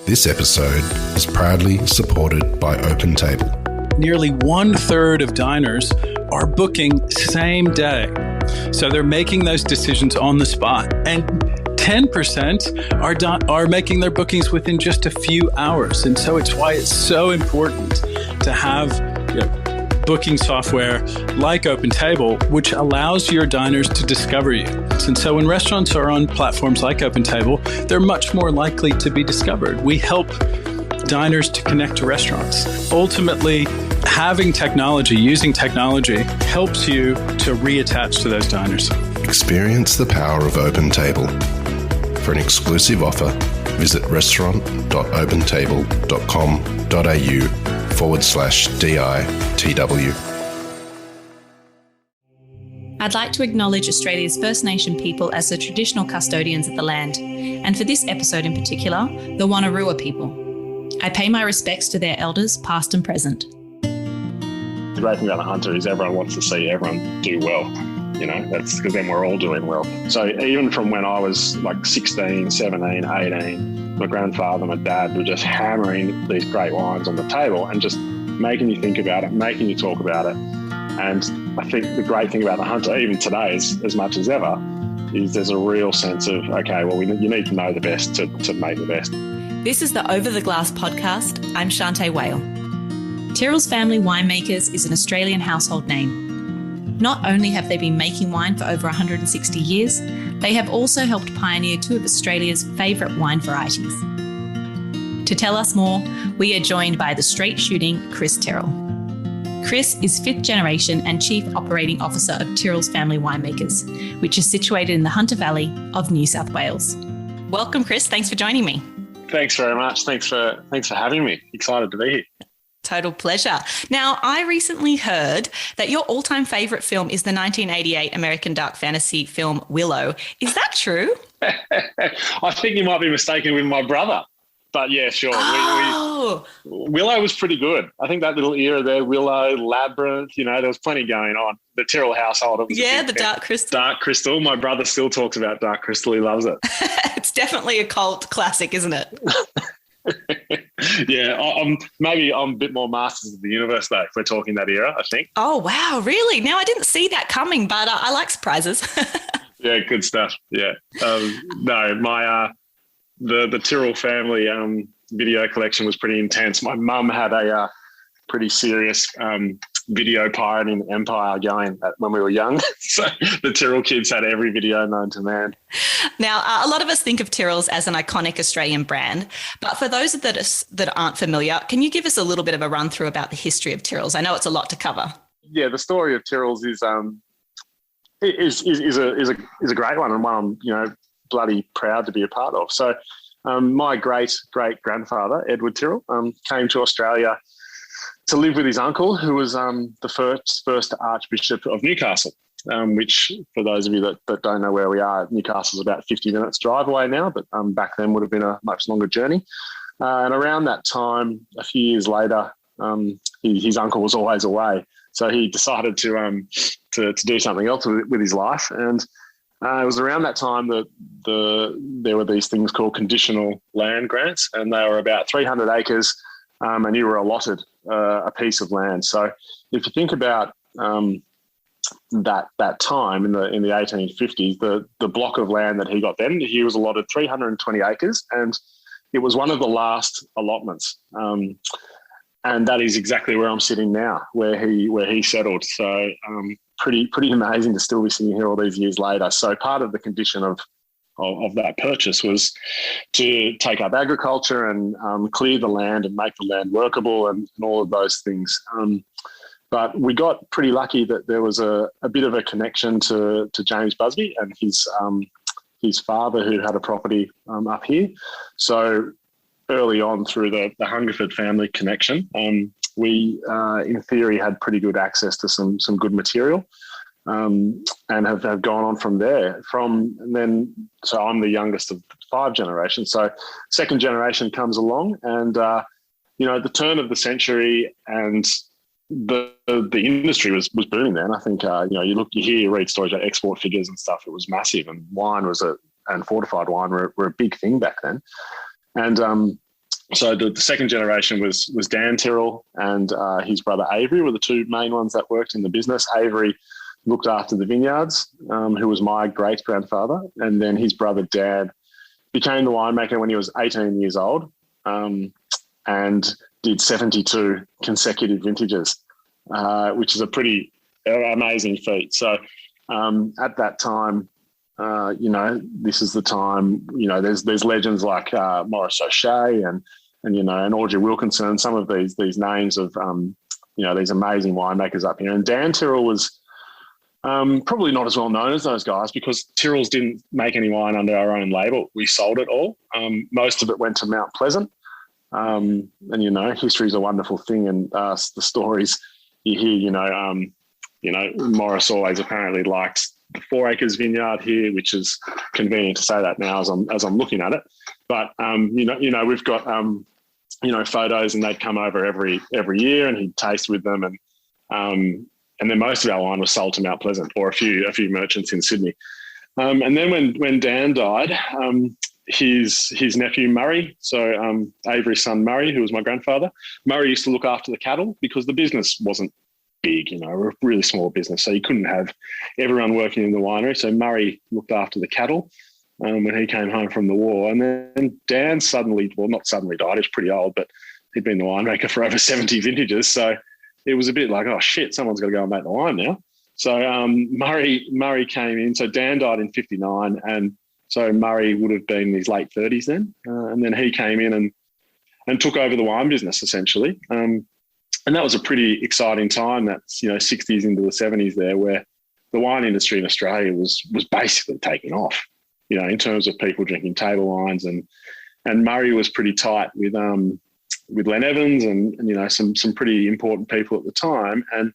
This episode is proudly supported by OpenTable. Nearly 1/3 of diners are booking same day. So they're making those decisions on the spot. And 10% are making their bookings within just a few hours. And so it's why it's so important to have booking software like OpenTable, which allows your diners to discover you. And so when restaurants are on platforms like OpenTable, they're much more likely to be discovered. We help diners to connect to restaurants. Ultimately, having technology, using technology, helps you to reattach to those diners. Experience the power of OpenTable. For an exclusive offer, visit restaurant.opentable.com.au/DITW. I'd like to acknowledge Australia's First Nation people as the traditional custodians of the land, and for this episode in particular, the Wanarua people. I pay my respects to their elders, past and present. The great thing about the hunter is everyone wants to see everyone do well. That's because then we're all doing well. So even from when I was like 16, 17, 18, my grandfather, my dad were just hammering these great wines on the table and just making you think about it, making you talk about it. And I think the great thing about the hunter, even today as much as ever, is there's a real sense of, okay, well, you need to know the best to make the best. This is the Over the Glass podcast. I'm Shanteh, Wale. Tyrrell's Family Winemakers is an Australian household name. Not only have they been making wine for over 160 years, they have also helped pioneer two of Australia's favourite wine varieties. To tell us more, we are joined by the straight-shooting Chris Tyrrell. Chris is 5th generation and Chief Operating Officer of Tyrrell's Family Winemakers, which is situated in the Hunter Valley of New South Wales. Welcome, Chris. Thanks for joining me. Thanks very much. Thanks for having me. Excited to be here. Total pleasure. Now, I recently heard that your all-time favourite film is the 1988 American dark fantasy film Willow. Is that true? I think you might be mistaken with my brother. But yeah, sure. Oh. Willow was pretty good. I think that little era there, Willow, Labyrinth, there was plenty going on. The Tyrrell household. Yeah, the Dark Crystal. Dark Crystal. My brother still talks about Dark Crystal. He loves it. It's definitely a cult classic, isn't it? Yeah, maybe I'm a bit more Masters of the Universe, though, if we're talking that era, I think. Oh, wow, really? Now, I didn't see that coming, but I like surprises. Yeah, good stuff. Yeah. No, the Tyrrell family video collection was pretty intense. My mum had a pretty serious video pirating empire going when we were young. So the Tyrrell kids had every video known to man. Now, a lot of us think of Tyrrell's as an iconic Australian brand, but for those that aren't familiar, can you give us a little bit of a run through about the history of Tyrrell's? I know it's a lot to cover. Yeah, the story of Tyrrell's is a great one, and one I'm bloody proud to be a part of. So my great-great-grandfather, Edward Tyrrell, came to Australia to live with his uncle, who was the first Archbishop of Newcastle, which, for those of you that don't know where we are, Newcastle's about 50 minutes drive away now, but back then would have been a much longer journey. And around that time, a few years later, his uncle was always away. So he decided to do something else with his life. And it was around that time that there were these things called conditional land grants, and they were about 300 acres, and you were allotted a piece of land. So if you think about that time in the 1850s, the block of land that he got then, he was allotted 320 acres, and it was one of the last allotments. And that is exactly where I'm sitting now, where he settled. So pretty amazing to still be sitting here all these years later. So part of the condition of that purchase was to take up agriculture and clear the land and make the land workable and all of those things. But we got pretty lucky that there was a bit of a connection to James Busby and his father, who had a property up here. So early on, through the Hungerford family connection, we, in theory, had pretty good access to some good material. And have gone on from there. So I'm the youngest of 5 generations. So second generation comes along, and the turn of the century and the industry was booming then. I think you read stories about export figures and stuff. It was massive, and wine and fortified wine were a big thing back then. And So the second generation was Dan Tyrrell and his brother Avery were the two main ones that worked in the business. Avery looked after the vineyards, who was my great-grandfather, and then his brother Dan became the winemaker when he was 18 years old, and did 72 consecutive vintages, which is a pretty amazing feat. So at that time, this is the time, there's legends like Maurice O'Shea and Audrey Wilkinson, some of these names of, these amazing winemakers up here. And Dan Tyrrell was probably not as well known as those guys because Tyrrell's didn't make any wine under our own label. We sold it all. Most of it went to Mount Pleasant. And history is a wonderful thing. And the stories you hear, Maurice always apparently liked the 4 Acres vineyard here, which is convenient to say that now as I'm looking at it. But we've got photos, and they'd come over every year, and he'd taste with them, and then most of our wine was sold to Mount Pleasant or a few merchants in Sydney. And then when Dan died, his nephew Murray, so Avery's son Murray, who was my grandfather, Murray used to look after the cattle because the business wasn't big, we're a really small business, so you couldn't have everyone working in the winery. So Murray looked after the cattle when he came home from the war. And then Dan not suddenly died, he was pretty old, but he'd been the winemaker for over 70 vintages. So it was a bit like, oh shit, someone's got to go and make the wine now. So Murray came in. So Dan died in 59, and so Murray would have been in his late 30s then. And then he came in and took over the wine business essentially. And that was a pretty exciting time. That's 60s into the 70s there, where the wine industry in Australia was basically taking off, in terms of people drinking table wines, and Murray was pretty tight with Len Evans and some pretty important people at the time. And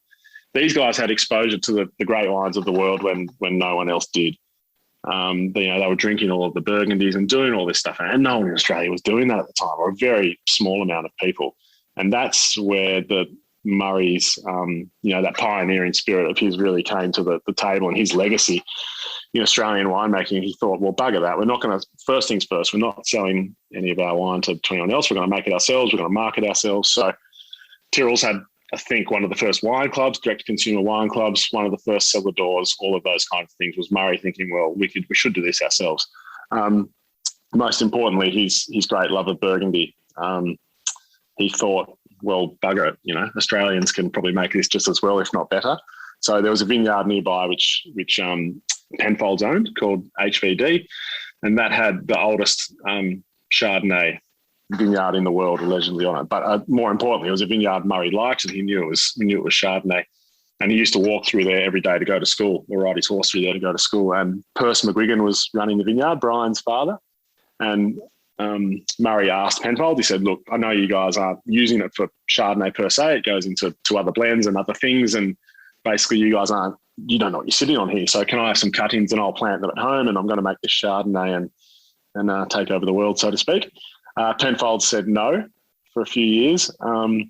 these guys had exposure to the great wines of the world when no one else did. They were drinking all of the Burgundies and doing all this stuff, and no one in Australia was doing that at the time, or a very small amount of people. And that's where the Murray's, that pioneering spirit of his really came to the table, and his legacy in Australian winemaking. He thought, well, bugger that. We're not going to, first things first, we're not selling any of our wine to anyone else. We're going to make it ourselves. We're going to market ourselves. So Tyrrell's had, I think, one of the first wine clubs, direct-to-consumer wine clubs, one of the first cellar doors, all of those kinds of things. Was Murray thinking, well, we should do this ourselves. Most importantly, his great love of Burgundy. He thought, well, bugger it, Australians can probably make this just as well, if not better. So there was a vineyard nearby which Penfolds owned, called HVD, and that had the oldest Chardonnay vineyard in the world allegedly on it. But more importantly, it was a vineyard Murray liked, and he knew it was Chardonnay. And he used to walk through there every day to go to school, or ride his horse through there to go to school. And Perce McGuigan was running the vineyard, Brian's father. And Murray asked Penfold, he said, look, I know you guys aren't using it for Chardonnay per se. It goes into other blends and other things. And basically you don't know what you're sitting on here. So can I have some cuttings and I'll plant them at home, and I'm going to make this Chardonnay and take over the world, so to speak. Penfold said no for a few years. And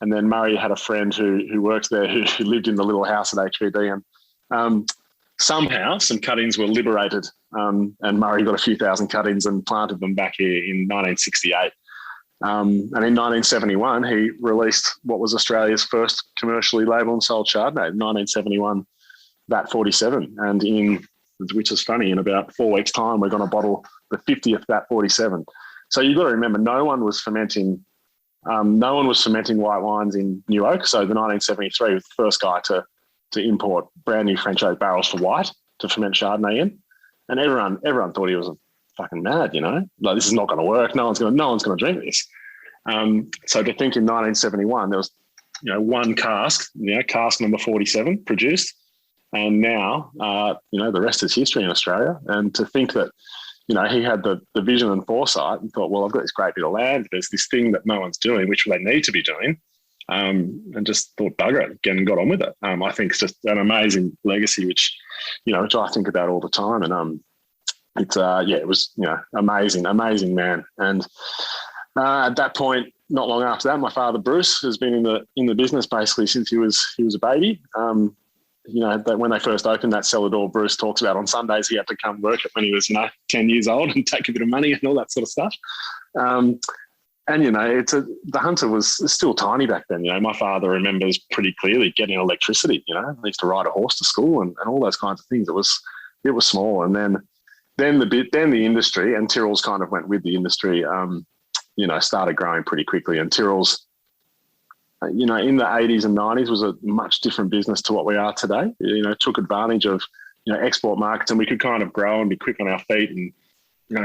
then Murray had a friend who worked there who lived in the little house at HVD, and somehow some cuttings were liberated, and Murray got a few thousand cuttings and planted them back here in 1968. And in 1971, he released what was Australia's first commercially labelled and sold Chardonnay, 1971, VAT 47. And which is funny, in about 4 weeks' time, we're going to bottle the 50th VAT 47. So you've got to remember, no one was fermenting white wines in New Oak. So the 1973 was the first guy to import brand new French oak barrels for white to ferment Chardonnay in, and everyone thought he was fucking mad, like this is not going to work. No one's going to drink this. So to think in 1971 there was one cask, cask number 47 produced, and now the rest is history in Australia. And to think that he had the vision and foresight and thought, well, I've got this great bit of land, there's this thing that no one's doing, which they need to be doing. And just thought, bugger it, again, and got on with it. I think it's just an amazing legacy, which I think about all the time. And it was amazing man. And at that point, not long after that, my father Bruce has been in the business basically since he was a baby. That when they first opened that cellar door, Bruce talks about on Sundays he had to come work it when he was 10 years old and take a bit of money and all that sort of stuff. And, the Hunter was still tiny back then. My father remembers pretty clearly getting electricity, they used to ride a horse to school and all those kinds of things. It was small. And then the industry, and Tyrrell's kind of went with the industry, started growing pretty quickly. And Tyrrell's, in the 80s and 90s was a much different business to what we are today. Took advantage of, export markets, and we could kind of grow and be quick on our feet and,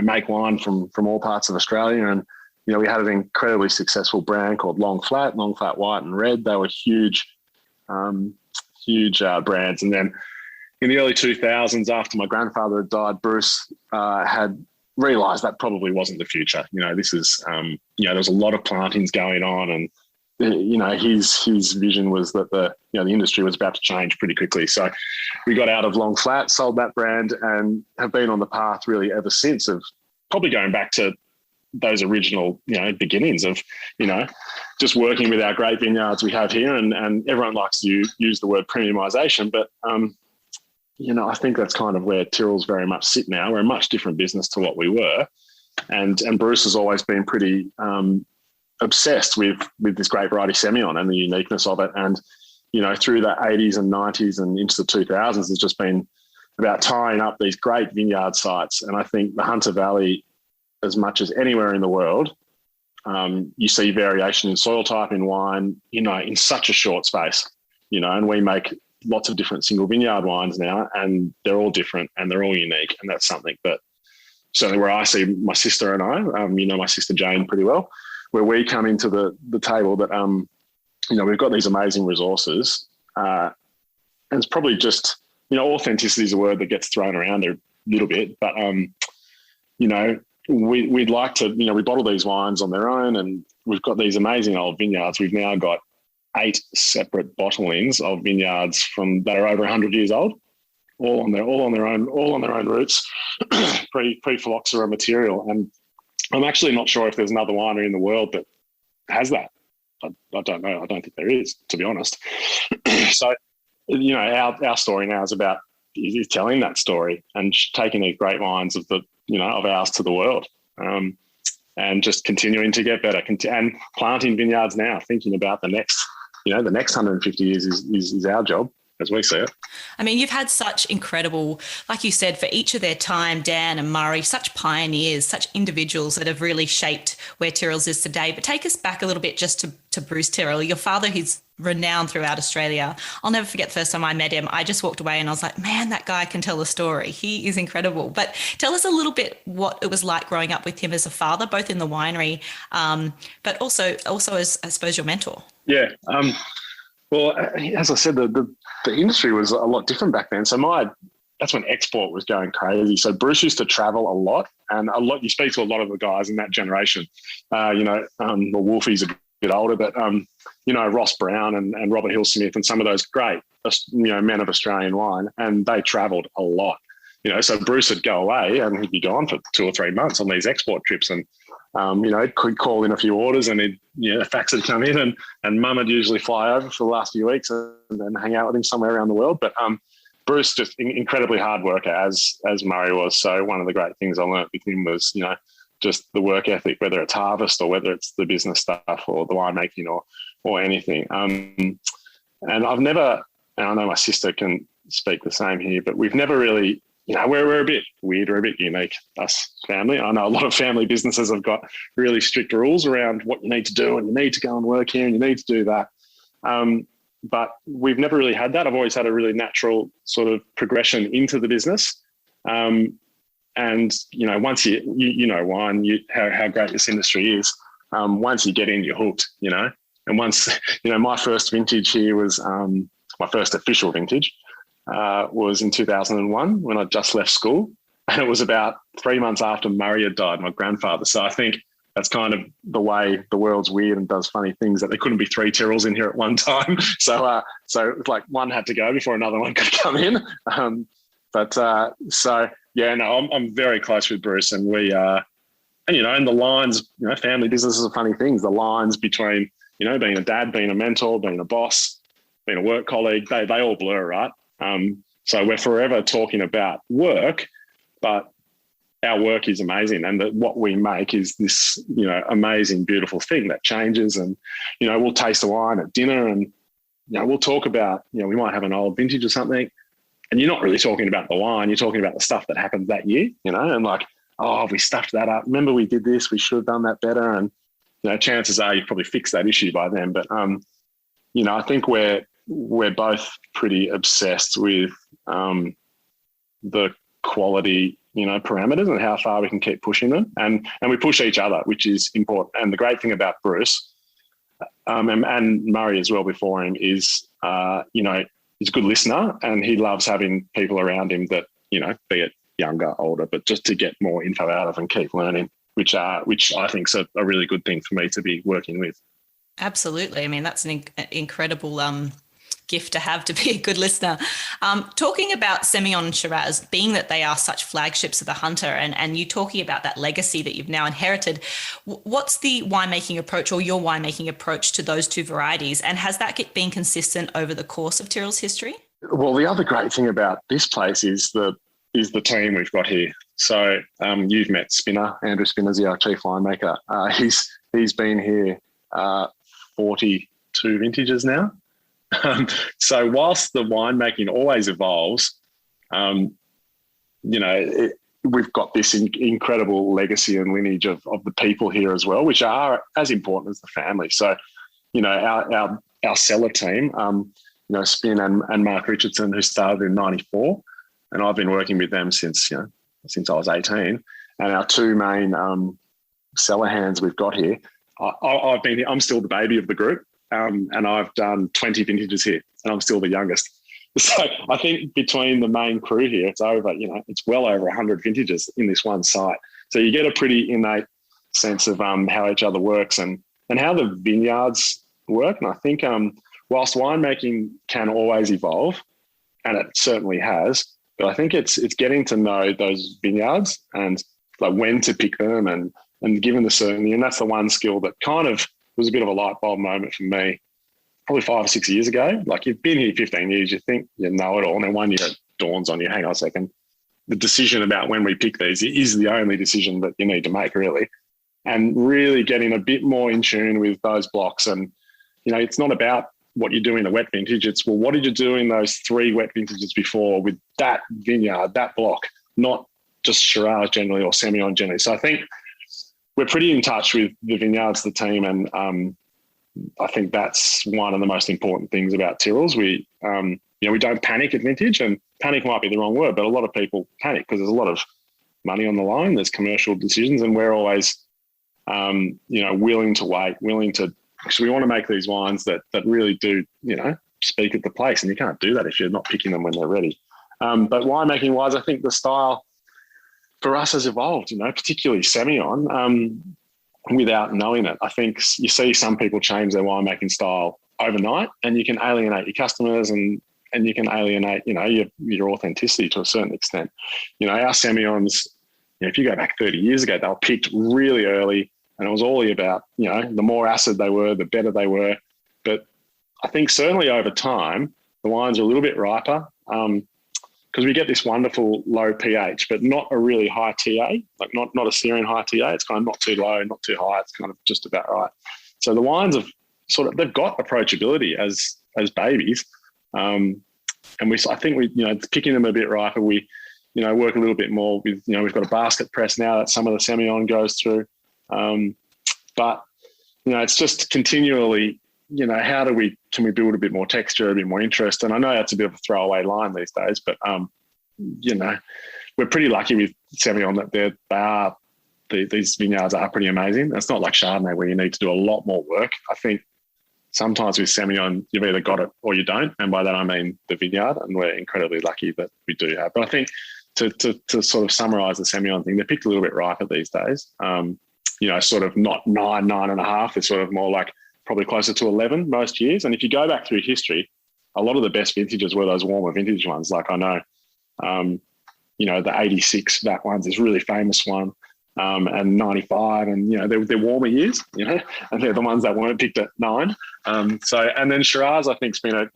make wine from all parts of Australia. And, we had an incredibly successful brand called Long Flat White and Red. They were huge brands. And then in the early 2000s, after my grandfather had died, Bruce had realised that probably wasn't the future. This is, there was a lot of plantings going on, and his vision was that the industry was about to change pretty quickly. So we got out of Long Flat, sold that brand, and have been on the path really ever since of probably going back to those original, beginnings of, just working with our great vineyards we have here. And everyone likes to use the word premiumisation, but, I think that's kind of where Tyrrell's very much sit now. We're a much different business to what we were. And Bruce has always been pretty obsessed with this grape variety Semillon and the uniqueness of it. And, through the 80s and 90s and into the 2000s, it's just been about tying up these great vineyard sites. And I think the Hunter Valley, as much as anywhere in the world, you see variation in soil type in wine, in such a short space, and we make lots of different single vineyard wines now, and they're all different and they're all unique. And that's something that certainly where I see my sister and I, my sister Jane pretty well, where we come into the table that, we've got these amazing resources, and it's probably just, authenticity is a word that gets thrown around there a little bit, but, we'd like to, we bottle these wines on their own, and we've got these amazing old vineyards. We've now got 8 separate bottlings of vineyards that are over 100 years old, all on their own roots, pre-phylloxera material. And I'm actually not sure if there's another winery in the world that has that. I don't know. I don't think there is, to be honest. So, our story now is about is telling that story and taking these great wines of ours to the world, and just continuing to get better and planting vineyards now, thinking about the next 150 years is our job as we see it. I mean, you've had such incredible, like you said, for each of their time, Dan and Murray, such pioneers, such individuals that have really shaped where Tyrrell's is today. But take us back a little bit just to Bruce Tyrrell, your father, who's renowned throughout Australia. I'll never forget the first time I met him. I just walked away and I was like, man, that guy can tell a story. He is incredible. But tell us a little bit what it was like growing up with him as a father, both in the winery, but also as, I suppose, your mentor. Yeah. Well, as I said, the industry was a lot different back then. So that's when export was going crazy. So Bruce used to travel a lot, and you speak to a lot of the guys in that generation. Wolfie's a bit older, but Ross Brown and Robert Hill Smith and some of those great men of Australian wine, and they travelled a lot. So Bruce would go away and he'd be gone for 2 or 3 months on these export trips, and could call in a few orders, and a fax would come in, and Mum would usually fly over for the last few weeks and then hang out with him somewhere around the world. But Bruce, just incredibly hard worker, as Murray was. So one of the great things I learnt with him was, just the work ethic, whether it's harvest or whether it's the business stuff or the winemaking or anything. And I've never, and I know my sister can speak the same here, but we've never really, we're a bit weird, we're a bit unique, us family. I know a lot of family businesses have got really strict rules around what you need to do, and you need to go and work here and you need to do that. But we've never really had that. I've always had a really natural sort of progression into the business. And, once you wine, how great this industry is. Once you get in, you're hooked, And once, my first vintage here was, my first official vintage was in 2001 when I just left school. And it was about 3 months after Murray had died, my grandfather. So I think that's kind of the way the world's weird and does funny things, that there couldn't be 3 Tyrrells in here at one time. So it's like one had to go before another one could come in. I'm very close with Bruce, and we and the lines, family businesses are funny things. The lines between, being a dad, being a mentor, being a boss, being a work colleague, they all blur, right? So we're forever talking about work, but our work is amazing, and that what we make is this, amazing, beautiful thing that changes. And, we'll taste the wine at dinner, and, we'll talk about, we might have an old vintage or something, and you're not really talking about the wine, you're talking about the stuff that happened that year, and like, oh, we stuffed that up. Remember we did this, we should have done that better. And, chances are you've probably fixed that issue by then. But, I think we're both pretty obsessed with the quality, parameters and how far we can keep pushing them. And we push each other, which is important. And the great thing about Bruce and Murray as well before him is, he's a good listener, and he loves having people around him that, be it younger, older, but just to get more info out of and keep learning, which I think is a really good thing for me to be working with. Absolutely. I mean, that's an incredible gift to have, to be a good listener. Talking about Semillon and Shiraz, being that they are such flagships of the Hunter, and you talking about that legacy that you've now inherited, what's the winemaking approach, or your winemaking approach, to those two varieties? And has that been consistent over the course of Tyrrell's history? Well, the other great thing about this place is the team we've got here. So you've met Spinner, Andrew Spinner's our chief winemaker. He's been here 42 vintages now. So whilst the winemaking always evolves, we've got this incredible legacy and lineage of the people here as well, which are as important as the family. So, our cellar team, Spin and Mark Richardson, who started in 94, and I've been working with them since I was 18. And our two main cellar hands we've got here, I've been here. I'm still the baby of the group. And I've done 20 vintages here, and I'm still the youngest. So I think between the main crew here, it's it's well over 100 vintages in this one site. So you get a pretty innate sense of how each other works and how the vineyards work. And I think whilst winemaking can always evolve, and it certainly has, but I think it's getting to know those vineyards and like when to pick them and given the certainty. And that's the one skill that kind of was a bit of a light bulb moment for me probably 5 or 6 years ago. Like, you've been here 15 years, you think you know it all, and then one year it dawns on you, hang on a second, the decision about when we pick these is the only decision that you need to make, really. And really getting a bit more in tune with those blocks. And, it's not about what you do in a wet vintage, it's, well, what did you do in those 3 wet vintages before with that vineyard, that block, not just Shiraz generally or Semillon generally. So I think we're pretty in touch with the vineyards, the team, and I think that's one of the most important things about Tyrrell's. We don't panic at vintage, and panic might be the wrong word, but a lot of people panic because there's a lot of money on the line. There's commercial decisions, and we're always, willing to wait, because we want to make these wines that really do, speak at the place, and you can't do that if you're not picking them when they're ready. But winemaking wise, I think the style for us has evolved, particularly Semillon, without knowing it. I think you see some people change their winemaking style overnight, and you can alienate your customers and you can alienate, your authenticity to a certain extent. Our Semillons, if you go back 30 years ago, they were picked really early, and it was all about, the more acid they were, the better they were. But I think certainly over time, the wines are a little bit riper, because we get this wonderful low pH, but not a really high TA, like not a Syrian high TA. It's kind of not too low, not too high. It's kind of just about right. So the wines have they've got approachability as babies. And I think picking them a bit riper, we, work a little bit more with, we've got a basket press now that some of the Semillon goes through. But, it's just continually, how can we build a bit more texture, a bit more interest? And I know that's a bit of a throwaway line these days, but, we're pretty lucky with Semillon that these vineyards are pretty amazing. It's not like Chardonnay where you need to do a lot more work. I think sometimes with Semillon, you've either got it or you don't. And by that, I mean the vineyard, and we're incredibly lucky that we do have. But I think to sort of summarise the Semillon thing, they're picked a little bit riper these days. Sort of not 9.5. It's sort of more like probably closer to 11 most years. And if you go back through history, a lot of the best vintages were those warmer vintage ones. Like I know, the 86, that one's this really famous one, and 95, and, they're warmer years, and they're the ones that weren't picked at 9. And then Shiraz, I think, has been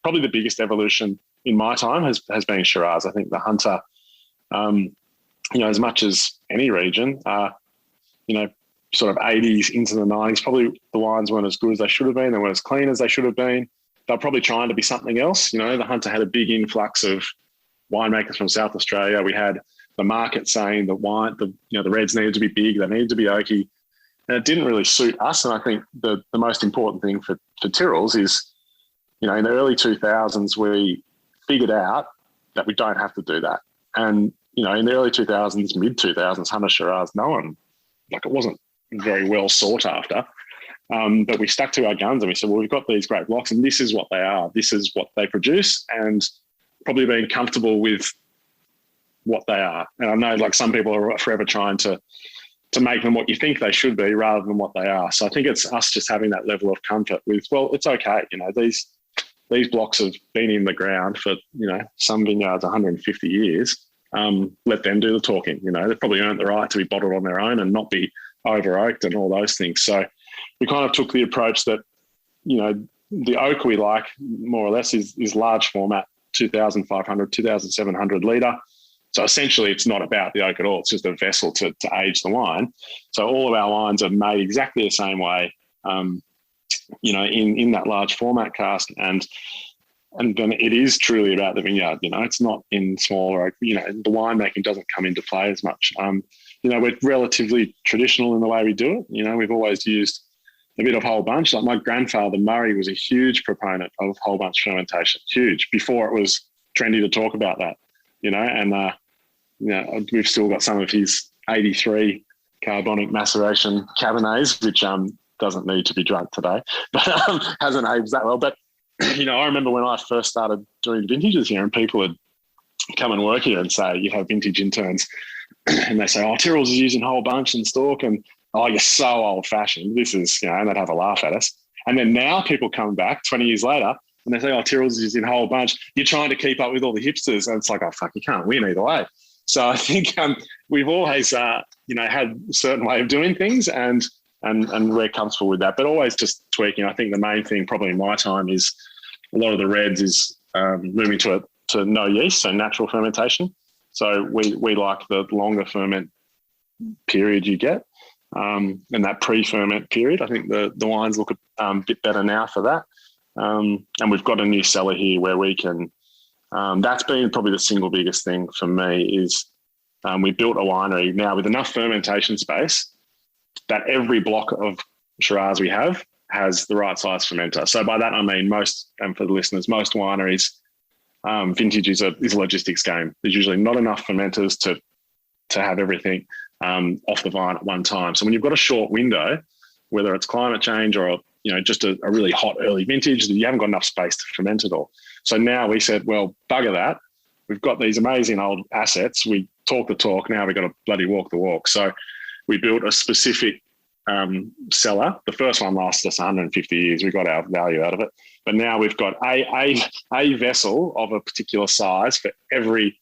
probably the biggest evolution in my time has been Shiraz. I think the Hunter, as much as any region, sort of 80s into the 90s, probably the wines weren't as good as they should have been. They weren't as clean as they should have been. They're probably trying to be something else. The Hunter had a big influx of winemakers from South Australia. We had the market saying the reds needed to be big, they needed to be oaky, and it didn't really suit us. And I think the most important thing for Tyrrell's is, in the early 2000s, we figured out that we don't have to do that. And, in the early 2000s, mid 2000s, Hunter Shiraz, it wasn't very well sought after. But we stuck to our guns and we said, well, we've got these great blocks and this is what they are. This is what they produce, and probably being comfortable with what they are. And I know some people are forever trying to make them what you think they should be rather than what they are. So I think it's us just having that level of comfort with, well, it's okay. These blocks have been in the ground for, some vineyards 150 years. Let them do the talking. They've probably earned the right to be bottled on their own and not be over oaked and all those things. So we kind of took the approach that, the oak we like more or less is large format, 2,500, 2,700 litre. So essentially it's not about the oak at all. It's just a vessel to age the wine. So all of our wines are made exactly the same way, in that large format cask. And then it is truly about the vineyard. It's not in smaller oak. The winemaking doesn't come into play as much. We're relatively traditional in the way we do it. We've always used a bit of whole bunch. Like my grandfather, Murray, was a huge proponent of whole bunch fermentation, huge, before it was trendy to talk about that, and, we've still got some of his 83 carbonic maceration Cabernets, which doesn't need to be drunk today, but hasn't aged that well. But, I remember when I first started doing vintages here and people would come and work here and say, you have vintage interns, and they say, oh, Tyrrell's is using whole bunch and stalk, and oh, you're so old-fashioned. This is, and they'd have a laugh at us. And then now people come back 20 years later and they say, oh, Tyrrell's is using whole bunch. You're trying to keep up with all the hipsters. And it's like, oh, fuck, you can't win either way. So I think we've always, had a certain way of doing things and we're comfortable with that, but always just tweaking. I think the main thing probably in my time is a lot of the reds is moving to no yeast, so natural fermentation. So we like the longer ferment period you get, and that pre-ferment period. I think the wines look a bit better now for that. And we've got a new cellar here where we can, that's been probably the single biggest thing for me is we built a winery now with enough fermentation space that every block of Shiraz we have has the right size fermenter. So by that, I mean most, and for the listeners, most wineries, vintage is a logistics game. There's usually not enough fermenters to have everything off the vine at one time. So when you've got a short window, whether it's climate change or just a really hot early vintage, you haven't got enough space to ferment it all. So now we said, well, bugger that. We've got these amazing old assets. We talk the talk. Now we've got to bloody walk the walk. So we built a specific cellar. The first one lasted us 150 years. We got our value out of it. But now we've got a vessel of a particular size for every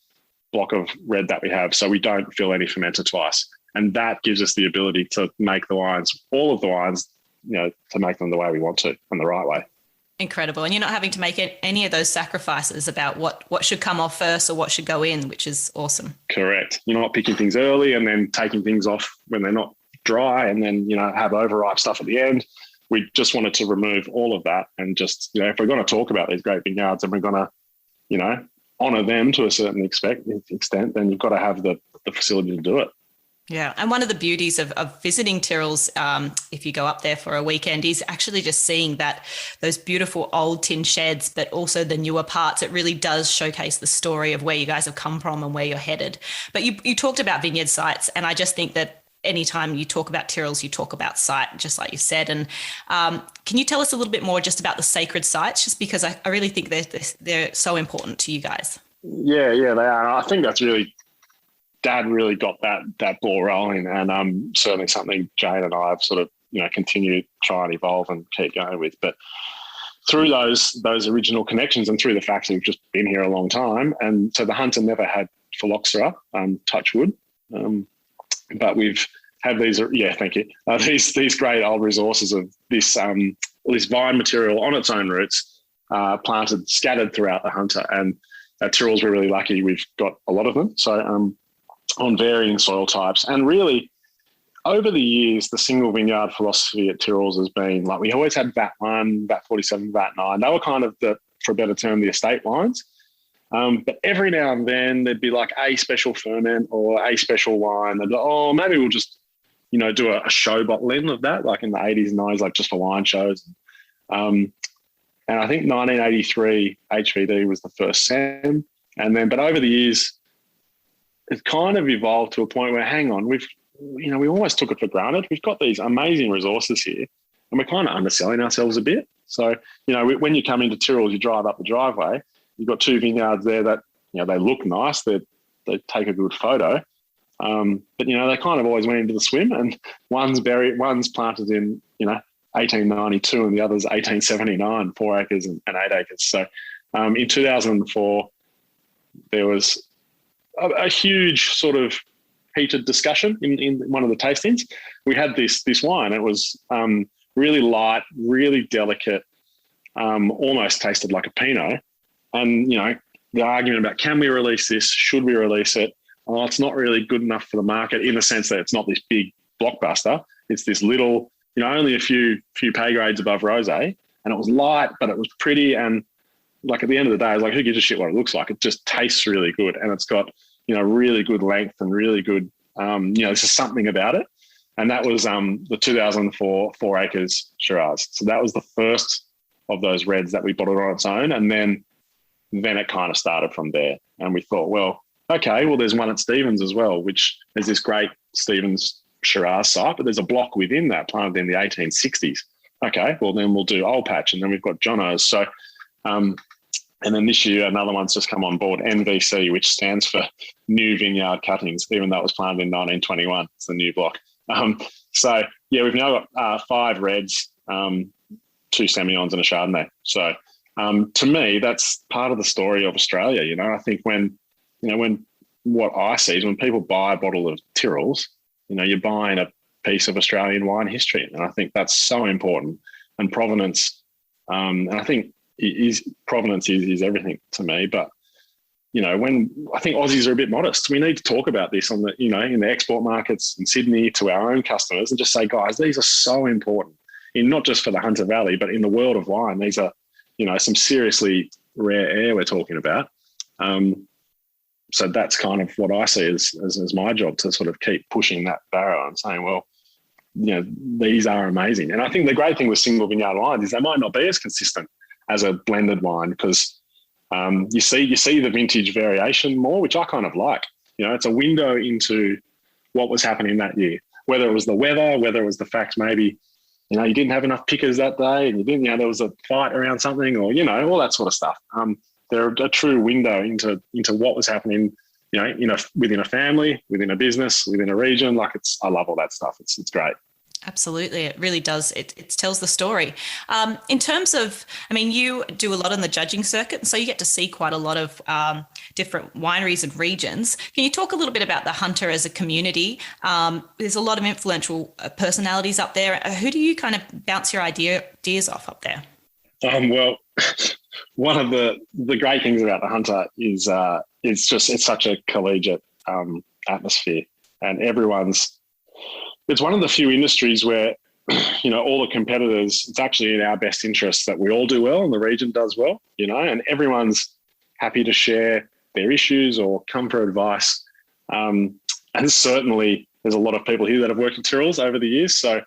block of red that we have. So we don't fill any fermenter twice. And that gives us the ability to make the wines, all of the wines, to make them the way we want to and the right way. Incredible. And you're not having to make any of those sacrifices about what should come off first or what should go in, which is awesome. Correct. You're not picking things early and then taking things off when they're not dry and then, have overripe stuff at the end. We just wanted to remove all of that and just, if we're going to talk about these great vineyards and we're going to, honour them to a certain extent, then you've got to have the facility to do it. Yeah. And one of the beauties of visiting Tyrrell's, if you go up there for a weekend, is actually just seeing those beautiful old tin sheds, but also the newer parts. It really does showcase the story of where you guys have come from and where you're headed. But you talked about vineyard sites, and I just think that anytime you talk about Tyrrell's, you talk about site, just like you said. And can you tell us a little bit more just about the sacred sites, just because I really think they're so important to you guys? Yeah, they are. I think that's really, Dad really got that ball rolling, and certainly something Jane and I have sort of continued to try and evolve and keep going with. But through those original connections and through the fact that we've just been here a long time, and so the Hunter never had phylloxera, touch wood, but we've had these. Yeah, thank you. These great old resources of this vine material on its own roots, planted, scattered throughout the Hunter, and at Tyrrell's we're really lucky. We've got a lot of them. So. on varying soil types. And really, over the years, the single vineyard philosophy at Tyrrell's has been like, we always had VAT 1, VAT 47, VAT 9. They were kind of for a better term, the estate wines. But every now and then there'd be like a special ferment or a special wine. They'd be like, oh, maybe we'll just, do a show bottling of that, like in the 80s and 90s, like just for wine shows. And I think 1983 HVD was the first SAM. And then, but over the years, it's kind of evolved to a point where, hang on, we almost took it for granted. We've got these amazing resources here and we're kind of underselling ourselves a bit. So, when you come into Tyrrell's, you drive up the driveway, you've got 2 vineyards there that, they look nice. They take a good photo. But, they kind of always went into the swim, and one's planted in, 1892 and the other's 1879, 4 acres and 8 acres. So in 2004, there was a huge sort of heated discussion in one of the tastings. We had this wine. It was really light, really delicate, almost tasted like a Pinot. And, the argument about, can we release this? Should we release it? Well, it's not really good enough for the market in the sense that it's not this big blockbuster. It's this little, only a few pay grades above rosé, and it was light, but it was pretty. And like at the end of the day, I was like, who gives a shit what it looks like? It just tastes really good, and it's got, really good length and really good, there's just something about it. And that was the 2004 4 acres Shiraz. So that was the first of those reds that we bottled on its own, and then it kind of started from there. And we thought, well, okay, well, there's one at Stevens as well, which is this great Stevens Shiraz site, but there's a block within that planted in the 1860s. Okay, well, then we'll do Old Patch, and then we've got Jono's. So, and then this year, another one's just come on board, NVC, which stands for New Vineyard Cuttings, even though it was planted in 1921. It's the new block. So, yeah, we've now got 5 reds, 2 Semillons and a Chardonnay. So, to me, that's part of the story of Australia. I think when what I see is when people buy a bottle of Tyrrell's, you're buying a piece of Australian wine history. And I think that's so important. And provenance, and I think provenance is everything to me. But, when I think Aussies are a bit modest, we need to talk about this on the, in the export markets in Sydney to our own customers and just say, guys, these are so important, not just for the Hunter Valley, but in the world of wine. These are, some seriously rare air we're talking about. So that's kind of what I see as my job, to sort of keep pushing that barrow and saying, well, these are amazing. And I think the great thing with single vineyard wines is they might not be as consistent as a blended wine, because you see the vintage variation more, which I kind of like. It's a window into what was happening that year, whether it was the weather, whether it was the fact maybe, you didn't have enough pickers that day and you didn't, there was a fight around something, or, all that sort of stuff. They're a true window into what was happening, within a family, within a business, within a region. I love all that stuff. It's great. Absolutely. It really does. It tells the story. In terms of, you do a lot on the judging circuit, so you get to see quite a lot of different wineries and regions. Can you talk a little bit about the Hunter as a community? There's a lot of influential personalities up there. Who do you kind of bounce your ideas off up there? Well, one of the great things about the Hunter is it's such a collegiate atmosphere, and it's one of the few industries where, all the competitors, it's actually in our best interest that we all do well and the region does well, and everyone's happy to share their issues or come for advice. And certainly there's a lot of people here that have worked at Tyrrell's over the years. So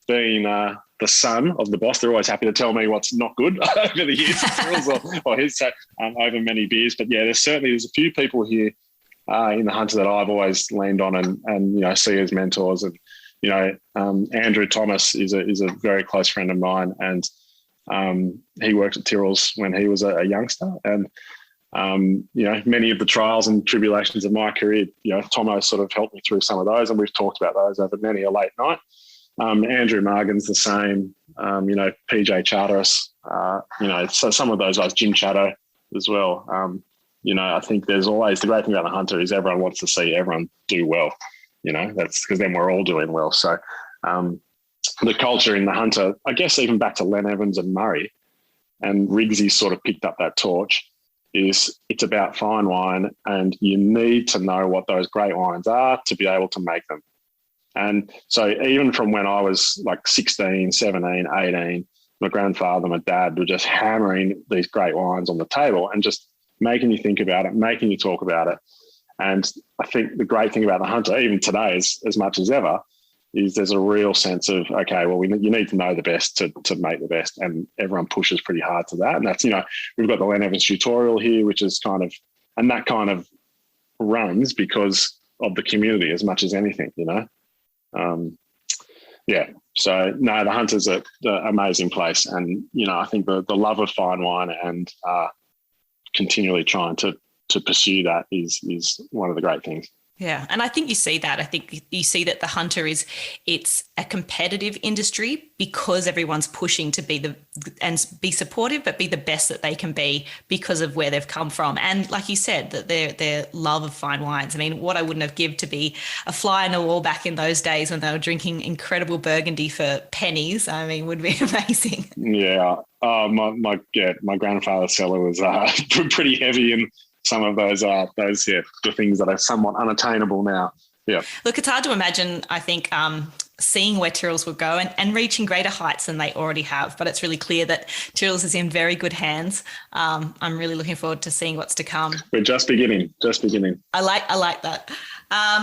being the son of the boss, they're always happy to tell me what's not good over the years at Tyrrell's or his, over many beers. But yeah, there's a few people here in the Hunter that I've always leaned on and see as mentors. And Andrew Thomas is a very close friend of mine, and he worked at Tyrrell's when he was a youngster. And many of the trials and tribulations of my career, Tomo sort of helped me through some of those, and we've talked about those over many a late night. Andrew Margan's the same. PJ Charteris. So some of those guys, Jim Chatto as well. I think there's always, the great thing about the Hunter is everyone wants to see everyone do well. That's because then we're all doing well. So the culture in the Hunter, I guess even back to Len Evans and Murray, and Riggsy sort of picked up that torch, is it's about fine wine, and you need to know what those great wines are to be able to make them. And so even from when I was like 16, 17, 18, my grandfather, my dad were just hammering these great wines on the table and just making you think about it, making you talk about it. And I think the great thing about the Hunter, even today as much as ever, is there's a real sense of, okay, well, you need to know the best to make the best, and everyone pushes pretty hard to that. And that's, we've got the Len Evans tutorial here, which is and that kind of runs because of the community as much as anything, So no, the Hunter's an amazing place, and I think the love of fine wine and continually trying to pursue that is one of the great things. Yeah, and I think you see that. I think you see that the Hunter it's a competitive industry because everyone's pushing to be be supportive, but be the best that they can be because of where they've come from. And like you said, that their love of fine wines. I mean, what I wouldn't have given to be a fly on the wall back in those days when they were drinking incredible Burgundy for pennies, I mean, would be amazing. Yeah. My grandfather's cellar was pretty heavy in some of those the things that are somewhat unattainable now. Yeah. Look, it's hard to imagine, I think, seeing where Tyrrell's will go and reaching greater heights than they already have. But it's really clear that Tyrrell's is in very good hands. I'm really looking forward to seeing what's to come. We're just beginning. I like that.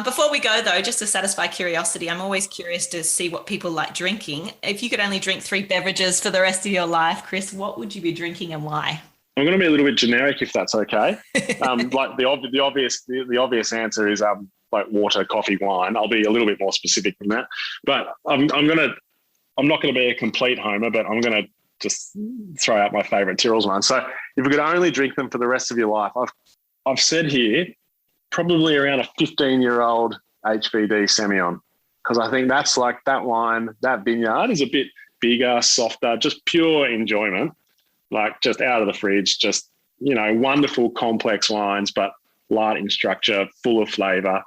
Before we go, though, just to satisfy curiosity, I'm always curious to see what people like drinking. If you could only drink 3 beverages for the rest of your life, Chris, what would you be drinking and why? I'm going to be a little bit generic, if that's okay. Like the obvious answer is like water, coffee, wine. I'll be a little bit more specific than that, but I'm not going to be a complete homer, but I'm going to just throw out my favourite Tyrrell's wine. So if you could only drink them for the rest of your life, I've said here probably around a 15-year-old HVD Semillon, because I think that's like that wine, that vineyard is a bit bigger, softer, just pure enjoyment. Like just out of the fridge, just, wonderful complex wines, but light in structure, full of flavour.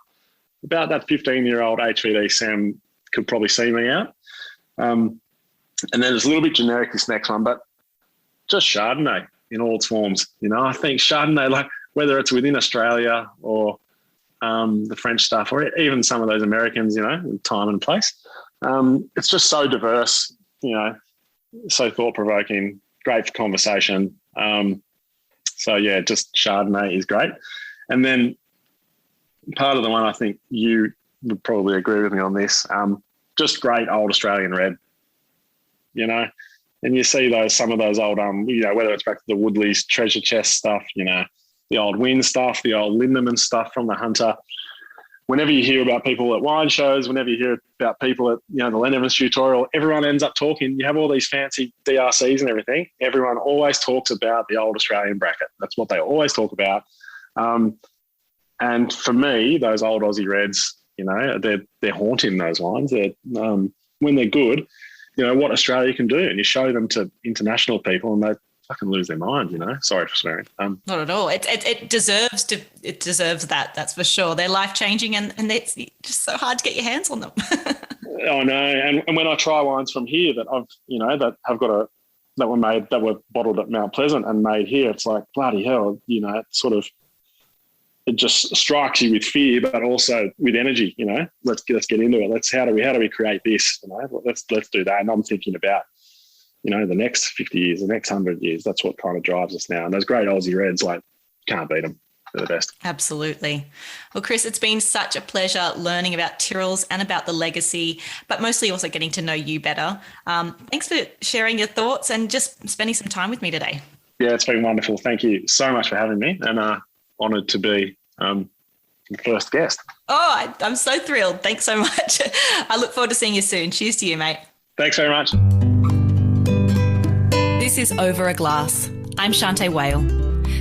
About that 15-year-old HVD Sem could probably see me out. And then it's a little bit generic, this next one, but just Chardonnay in all its forms. I think Chardonnay, like whether it's within Australia or the French stuff or even some of those Americans, time and place. It's just so diverse, so thought-provoking, great for conversation. Just Chardonnay is great. And then part of the one, I think you would probably agree with me on this, just great old Australian red, and you see some of those old, whether it's back to the Woodley's treasure chest stuff, the old Wynn stuff, the old Lindemann stuff from the Hunter. Whenever you hear about people at wine shows, whenever you hear about people at, the Len Evans tutorial, everyone ends up talking. You have all these fancy DRCs and everything. Everyone always talks about the old Australian bracket. That's what they always talk about. And for me, those old Aussie reds, they're haunting those wines. They're, when they're good, what Australia can do. And you show them to international people and they fucking lose their mind, Sorry for swearing. Not at all. It deserves that. That's for sure. They're life changing, and it's just so hard to get your hands on them. I know. And when I try wines from here that that were bottled at Mount Pleasant and made here, it's like bloody hell. It just strikes you with fear, but also with energy. Let's get into it. How do we create this? Let's do that. And I'm thinking about, the next 50 years, the next 100 years. That's what kind of drives us now. And those great Aussie reds, can't beat them. They're the best. Absolutely. Well, Chris, it's been such a pleasure learning about Tyrrell's and about the legacy, but mostly also getting to know you better. Thanks for sharing your thoughts and just spending some time with me today. Yeah, it's been wonderful. Thank you so much for having me, and honoured to be the first guest. Oh, I'm so thrilled. Thanks so much. I look forward to seeing you soon. Cheers to you, mate. Thanks very much. This is Over a Glass. I'm Shanteh Wale.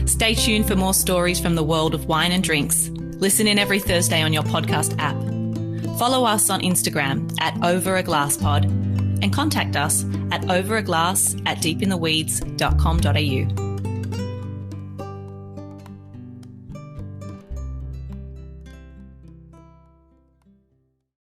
Stay tuned for more stories from the world of wine and drinks. Listen in every Thursday on your podcast app. Follow us on Instagram at overaglasspod and contact us at overaglass@deepintheweeds.com.au.